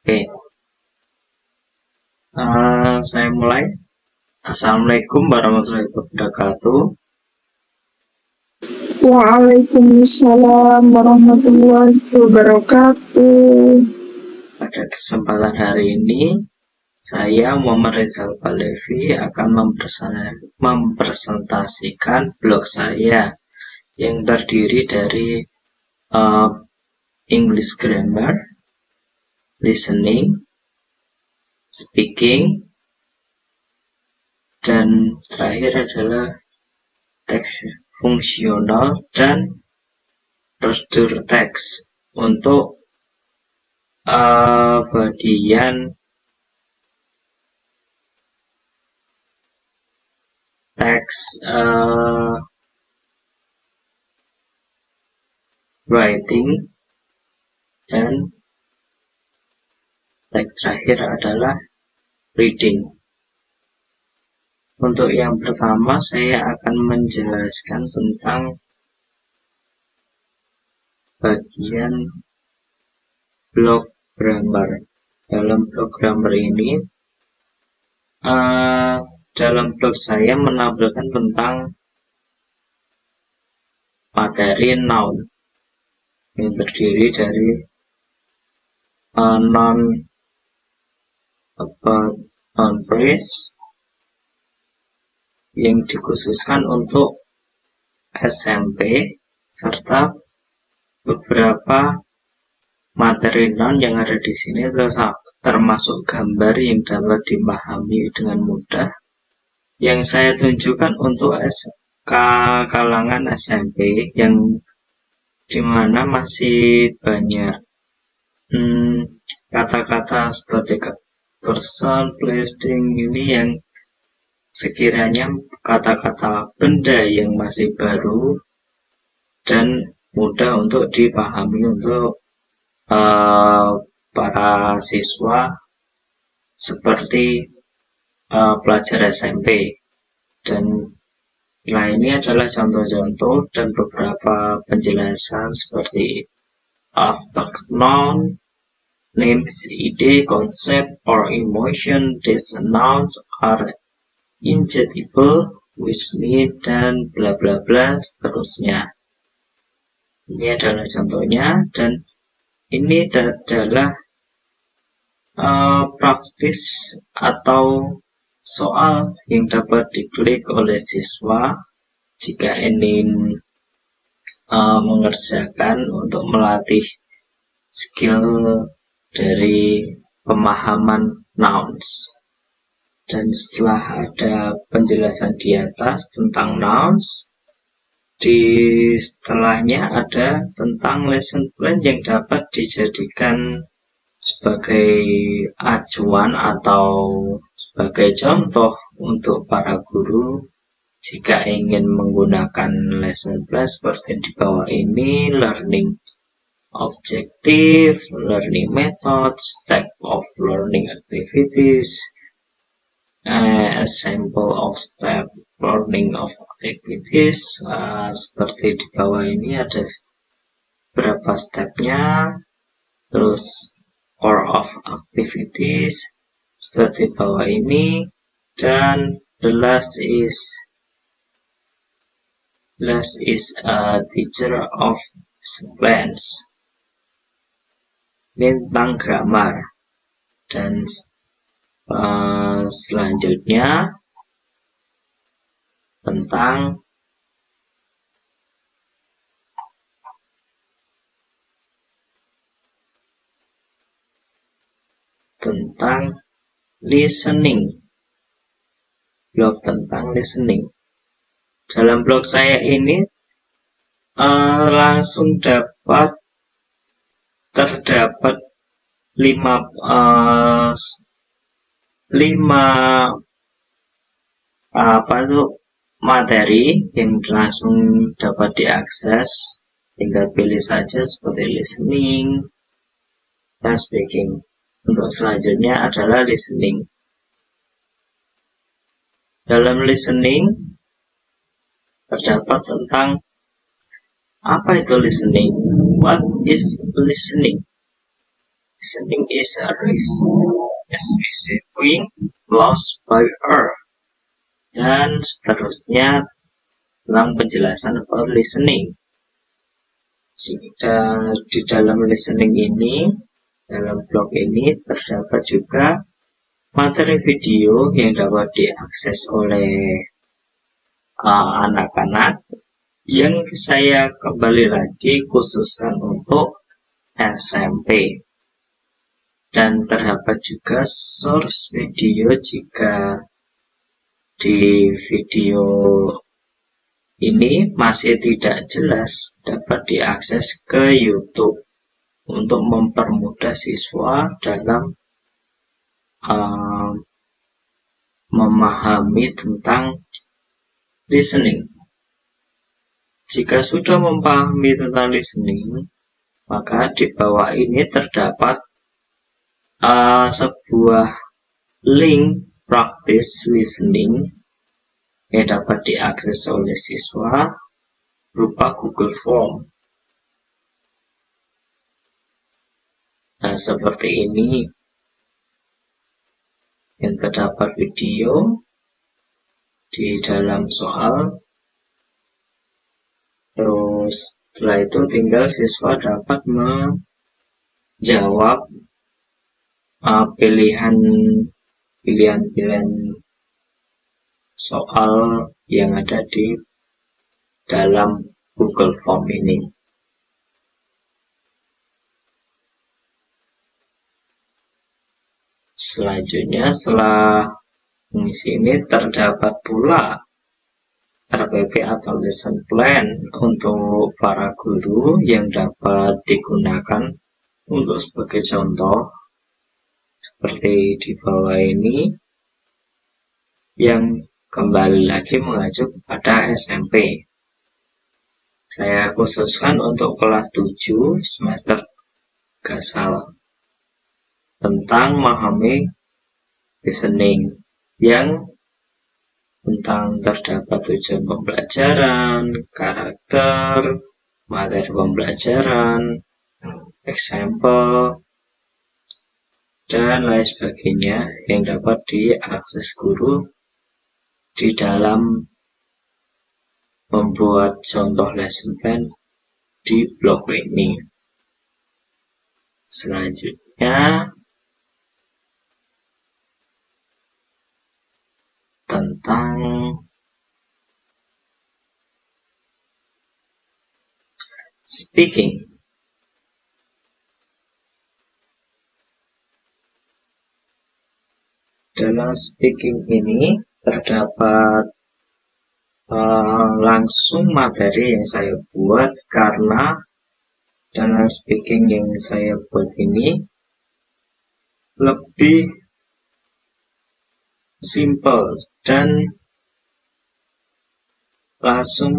Oke, saya mulai. Assalamualaikum warahmatullahi wabarakatuh. Waalaikumsalam warahmatullahi wabarakatuh. Pada kesempatan hari ini, saya Muhammad Rizal Palevi akan mempresentasikan blog saya yang terdiri dari English grammar, listening, speaking, dan terakhir adalah teks fungsional dan prosedur teks. Untuk bagian teks writing dan teks terakhir adalah reading. Untuk yang pertama, saya akan menjelaskan tentang bagian blok grammar. Dalam blok grammar ini, dalam blog saya menampilkan tentang materi noun yang terdiri dari noun about, noun phrase yang dikhususkan untuk SMP, serta beberapa materi noun yang ada di sini termasuk gambar yang dapat dipahami dengan mudah. Yang saya tunjukkan untuk kalangan SMP yang dimana masih banyak kata-kata seperti person, place, thing ini yang sekiranya kata-kata benda yang masih baru dan mudah untuk dipahami untuk para siswa seperti pelajar SMP. Dan ini adalah contoh-contoh dan beberapa penjelasan seperti abstract noun, names, ide, concept, or emotion. These nouns are injectable with mean dan bla bla bla seterusnya. Ini adalah contohnya, dan ini adalah praktis atau soal yang dapat diklik oleh siswa jika ingin mengerjakan untuk melatih skill dari pemahaman nouns. Dan setelah ada penjelasan di atas tentang nouns, di setelahnya ada tentang lesson plan yang dapat dijadikan sebagai acuan atau sebagai contoh untuk para guru jika ingin menggunakan lesson plan seperti di bawah ini: learning objective, learning methods, type of learning activities, example of step learning of activities. Seperti di bawah ini ada berapa stepnya, terus core of activities seperti bawah ini, dan the last is a teacher of plans. Ini tentang grammar. Dan selanjutnya tentang listening. Blog tentang listening. Dalam blog saya ini langsung terdapat 5 materi yang langsung dapat diakses. Tinggal pilih saja seperti listening dan speaking. Untuk selanjutnya adalah listening. Dalam listening terdapat tentang apa itu listening, what is listening, Listening is a risk, especially lost by her. Dan seterusnya tentang penjelasan about listening. Di dalam listening ini, dalam blog ini terdapat juga materi video yang dapat diakses oleh anak-anak yang saya kembali lagi khususkan untuk SMP. Dan terdapat juga source video jika di video ini masih tidak jelas dapat diakses ke YouTube untuk mempermudah siswa dalam memahami tentang listening. Jika sudah memahami tentang listening, maka di bawah ini terdapat sebuah link practice listening yang dapat diakses oleh siswa berupa Google Form. Nah, seperti ini yang terdapat video di dalam soal. Terus setelah itu tinggal siswa dapat menjawab pilihan soal yang ada di dalam Google Form ini. Selanjutnya setelah mengisi ini terdapat pula RPP atau lesson plan untuk para guru yang dapat digunakan untuk sebagai contoh seperti di bawah ini yang kembali lagi mengacu kepada SMP. Saya khususkan untuk kelas 7 semester Gasal tentang memahami listening yang tentang terdapat tujuan pembelajaran, karakter, materi pembelajaran, example, dan lain sebagainya yang dapat diakses guru di dalam membuat contoh lesson plan di blog ini. Selanjutnya tentang speaking. Dalam speaking ini terdapat langsung materi yang saya buat karena dalam speaking yang saya buat ini lebih simple dan langsung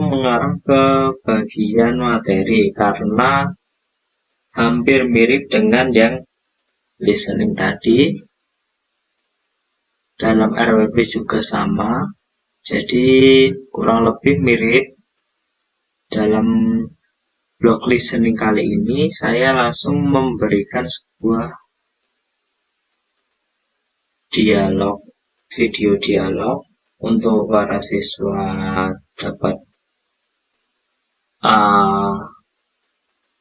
mengarah ke bagian materi karena hampir mirip dengan yang listening tadi. Dalam RWP juga sama, jadi kurang lebih mirip. Dalam blog listening kali ini saya langsung memberikan sebuah video dialog untuk para siswa dapat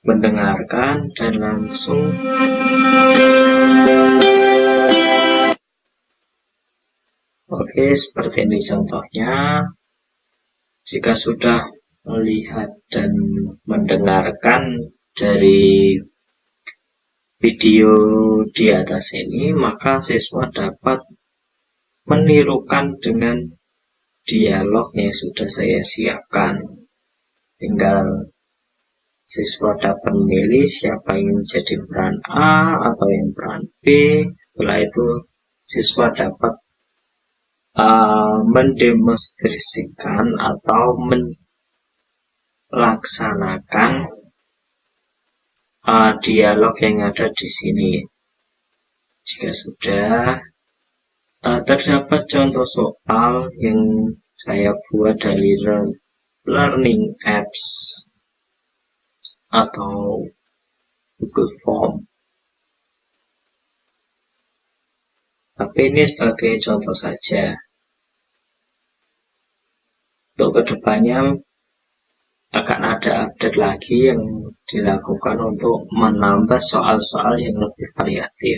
mendengarkan dan langsung Oke, seperti ini contohnya. Jika sudah melihat dan mendengarkan dari video di atas ini, maka siswa dapat menirukan dengan dialog yang sudah saya siapkan. Tinggal siswa dapat memilih siapa yang menjadi peran A atau yang peran B. Setelah itu siswa dapat mendemonstrasikan atau melaksanakan dialog yang ada di sini. Jika sudah terdapat contoh soal yang saya buat dari learning apps atau Google Form. Tapi ini sebagai contoh saja. Untuk kedepannya akan ada update lagi yang dilakukan untuk menambah soal-soal yang lebih variatif.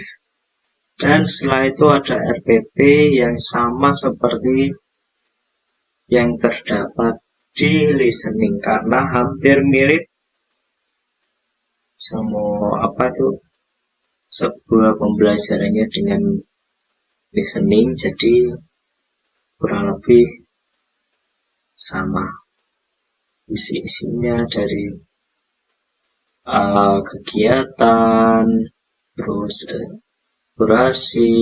Dan setelah itu ada RPP yang sama seperti yang terdapat di listening karena hampir mirip semua sebuah pembelajarannya dengan listening, jadi kurang lebih sama isi-isinya dari kegiatan, terus durasi,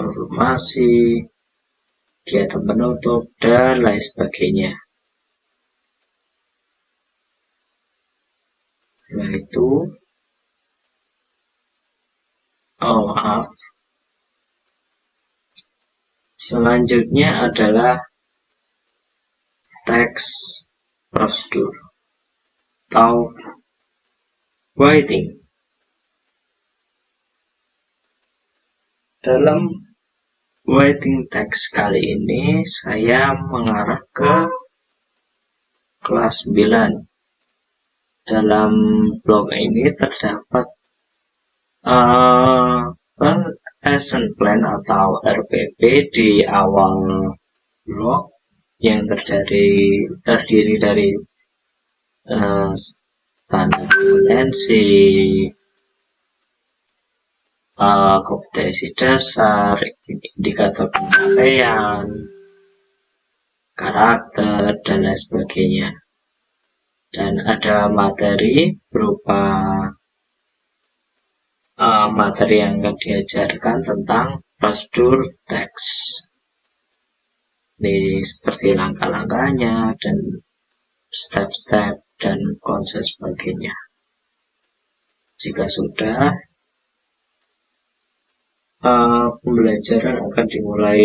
informasi, kegiatan penutup, dan lain sebagainya. Setelah itu, selanjutnya adalah teks prosedur atau writing. Dalam writing text kali ini saya mengarah ke kelas 9. Dalam blog ini terdapat lesson plan atau RPP di awal blog yang terdiri dari standar kompetensi, kompetensi dasar, indikator pencapaian, karakter, dan lain sebagainya. Dan ada materi berupa materi yang akan diajarkan tentang prosedur teks. Ini seperti langkah-langkahnya dan step-step dan konsep sebagainya. Jika sudah, pembelajaran akan dimulai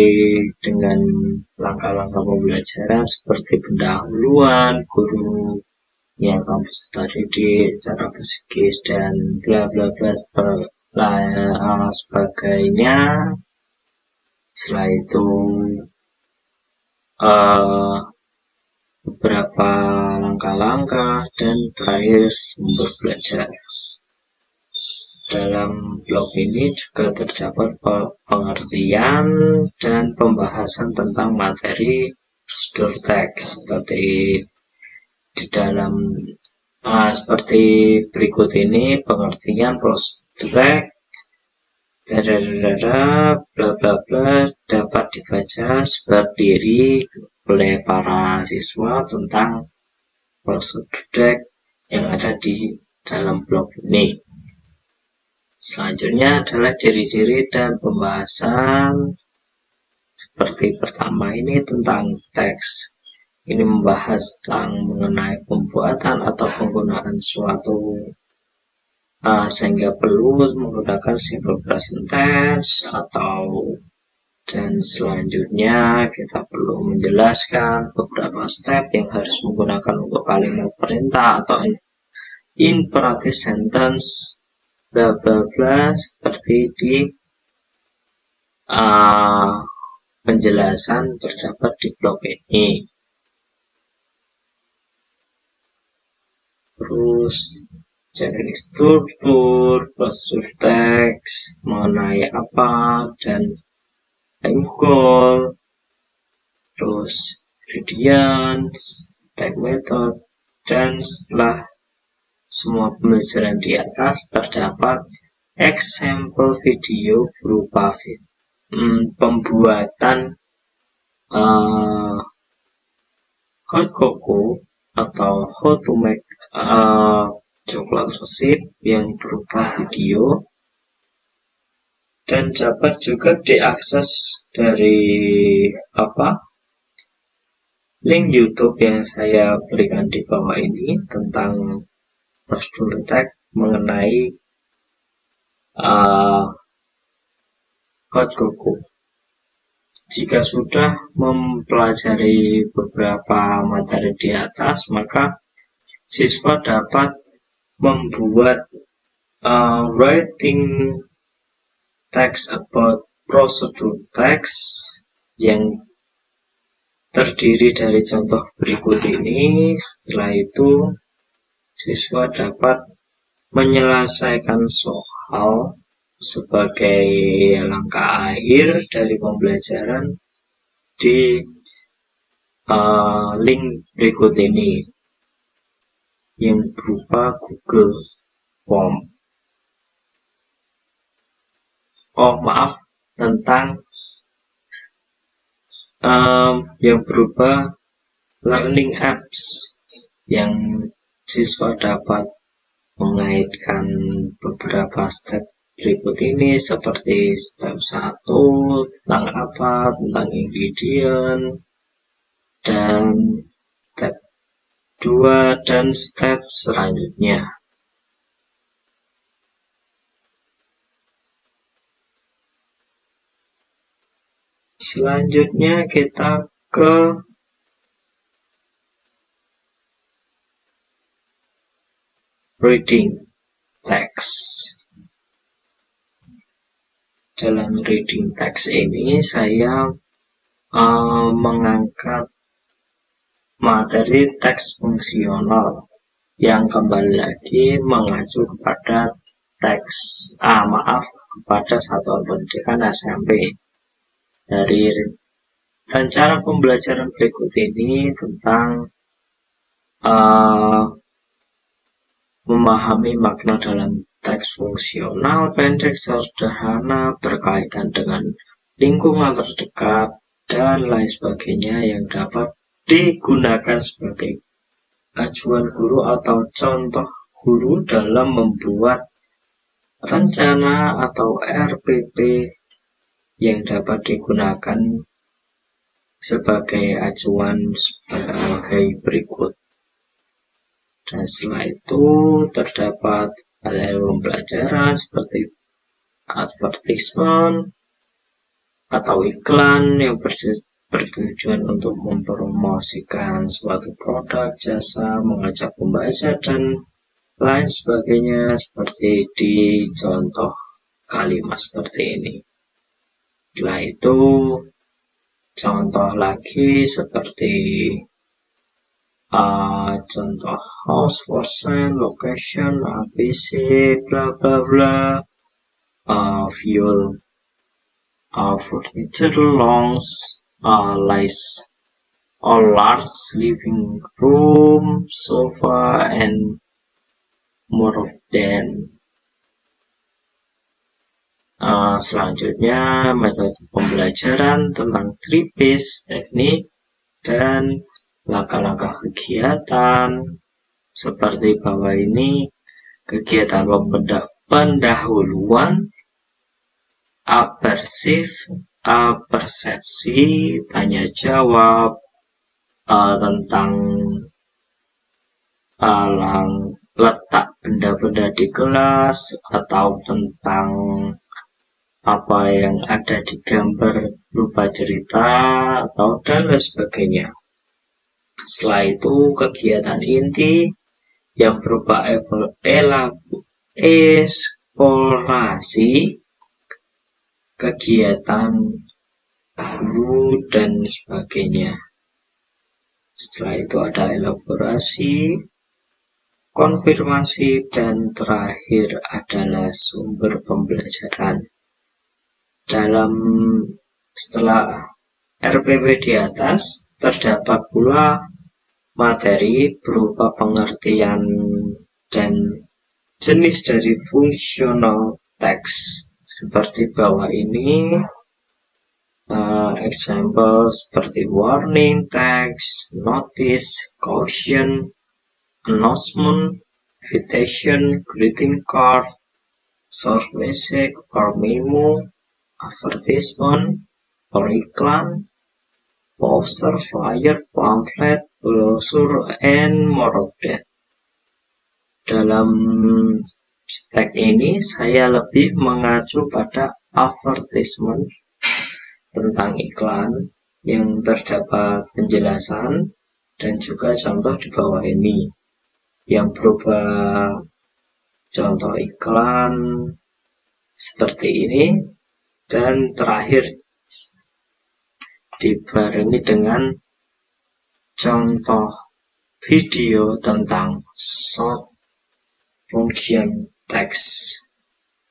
dengan langkah-langkah pembelajaran seperti pendahuluan, guru yang kampus tadi secara psikis dan bla bla bla sebagainya. Setelah itu beberapa langkah-langkah dan terakhir sumber belajar. Dalam blog ini juga terdapat pengertian dan pembahasan tentang materi prosedur teks seperti di dalam seperti berikut ini. Pengertian prosedur bla bla bla dapat dibaca berdiri oleh para siswa tentang prosedur yang ada di dalam blog ini. Selanjutnya adalah ciri-ciri dan pembahasan. Seperti pertama ini tentang teks. Ini membahas tentang mengenai pembuatan atau penggunaan suatu sehingga perlu menggunakan simple present tense dan selanjutnya kita perlu menjelaskan beberapa step yang harus menggunakan untuk kalimat perintah atau imperative sentence bla bla bla seperti di penjelasan terdapat di blog ini. Terus jenis struktur, prosedur teks, mengenai apa, dan time goal, terus ingredients, tag method, dan setelah semua pembelajaran di atas terdapat example video berupa pembuatan hot cocoa atau how to make chocolate recipe yang berupa video dan dapat juga diakses dari link YouTube yang saya berikan di bawah ini tentang prosedur teks mengenai hot cocoa. Jika sudah mempelajari beberapa materi di atas, maka siswa dapat membuat writing text about prosedur text yang terdiri dari contoh berikut ini. Setelah itu, siswa dapat menyelesaikan soal sebagai langkah akhir dari pembelajaran di link berikut ini yang berupa Google Form. Tentang yang berupa learning apps yang siswa dapat mengaitkan beberapa step berikut ini seperti step 1 tentang apa, tentang ingredient, dan step 2 dan step selanjutnya. Selanjutnya kita ke reading text. Dalam reading text ini saya mengangkat materi teks fungsional yang kembali lagi mengacu kepada kepada satuan pendidikan SMP. Dari rencana pembelajaran berikut ini tentang memahami makna dalam teks fungsional pendek sederhana berkaitan dengan lingkungan terdekat dan lain sebagainya yang dapat digunakan sebagai acuan guru atau contoh guru dalam membuat rencana atau RPP yang dapat digunakan sebagai acuan sebagai berikut. Dan setelah itu terdapat materi pembelajaran seperti advertisement atau iklan yang bertujuan untuk mempromosikan suatu produk, jasa, mengajak pembaca, dan lain sebagainya seperti di contoh kalimat seperti ini. Setelah itu contoh lagi seperti contoh house for sale, location, ABC, bla bla bla, fuel, furniture, lounge, large living room, sofa, and more of them. Selanjutnya metode pembelajaran tentang 3Ps, teknik, dan langkah-langkah kegiatan seperti bawah ini. Kegiatan pendahuluan, persepsi, tanya jawab tentang letak benda-benda di kelas atau tentang apa yang ada di gambar berupa cerita atau dan lain sebagainya. Setelah itu kegiatan inti yang berupa eksplorasi, kegiatan guru dan sebagainya. Setelah itu ada elaborasi, konfirmasi, dan terakhir adalah sumber pembelajaran. Setelah RPP di atas, terdapat pula materi berupa pengertian dan jenis dari fungsional teks seperti bawah ini. Example seperti warning text, notice, caution, announcement, invitation, greeting card, short message or memo, advertisement or iklan, poster, flyer, pamphlet, brochure, and more of that. Dalam tag ini saya lebih mengacu pada advertisement tentang iklan yang terdapat penjelasan dan juga contoh di bawah ini yang berupa contoh iklan seperti ini, dan terakhir dibarengi dengan contoh video tentang short function text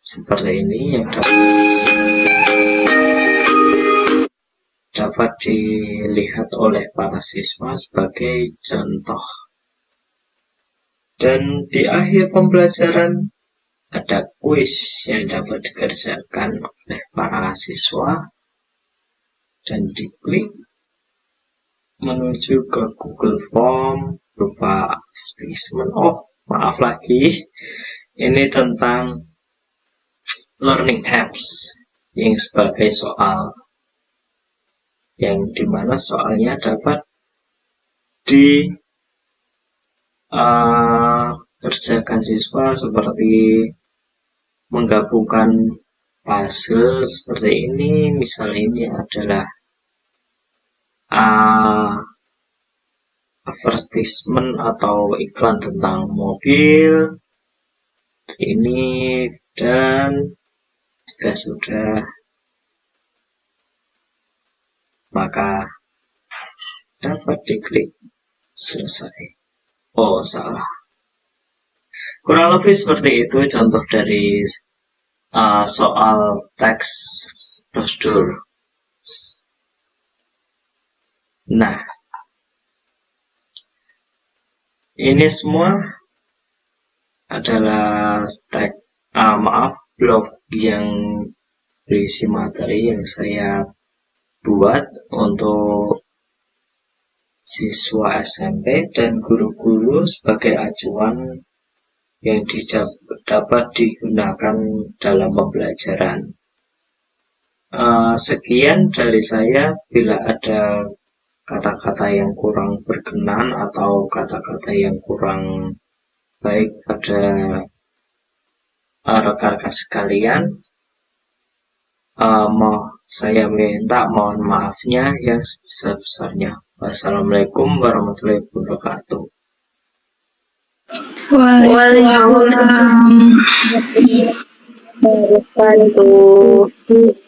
seperti ini yang dapat dilihat oleh para siswa sebagai contoh. Dan di akhir pembelajaran ada kuis yang dapat dikerjakan oleh para siswa dan diklik menuju ke Google Form berupa advertisement. Oh, maaf lagi, ini tentang learning apps yang sebagai soal, yang dimana soalnya dapat dikerjakan siswa seperti menggabungkan puzzle seperti ini. Misal ini adalah advertisement atau iklan tentang mobil ini, dan jika sudah maka dapat diklik selesai. Oh, salah. Kurang lebih seperti itu contoh dari soal teks prosedur. Nah, ini semua adalah blog yang berisi materi yang saya buat untuk siswa SMP dan guru-guru sebagai acuan yang dapat digunakan dalam pembelajaran. Sekian dari saya. Bila ada kata-kata yang kurang berkenan atau kata-kata yang kurang baik pada rekan-rekan sekalian, saya minta mohon maafnya yang sebesar-besarnya. Wassalamualaikum warahmatullahi wabarakatuh. Waalaikumsalam warahmatullahi wabarakatuh.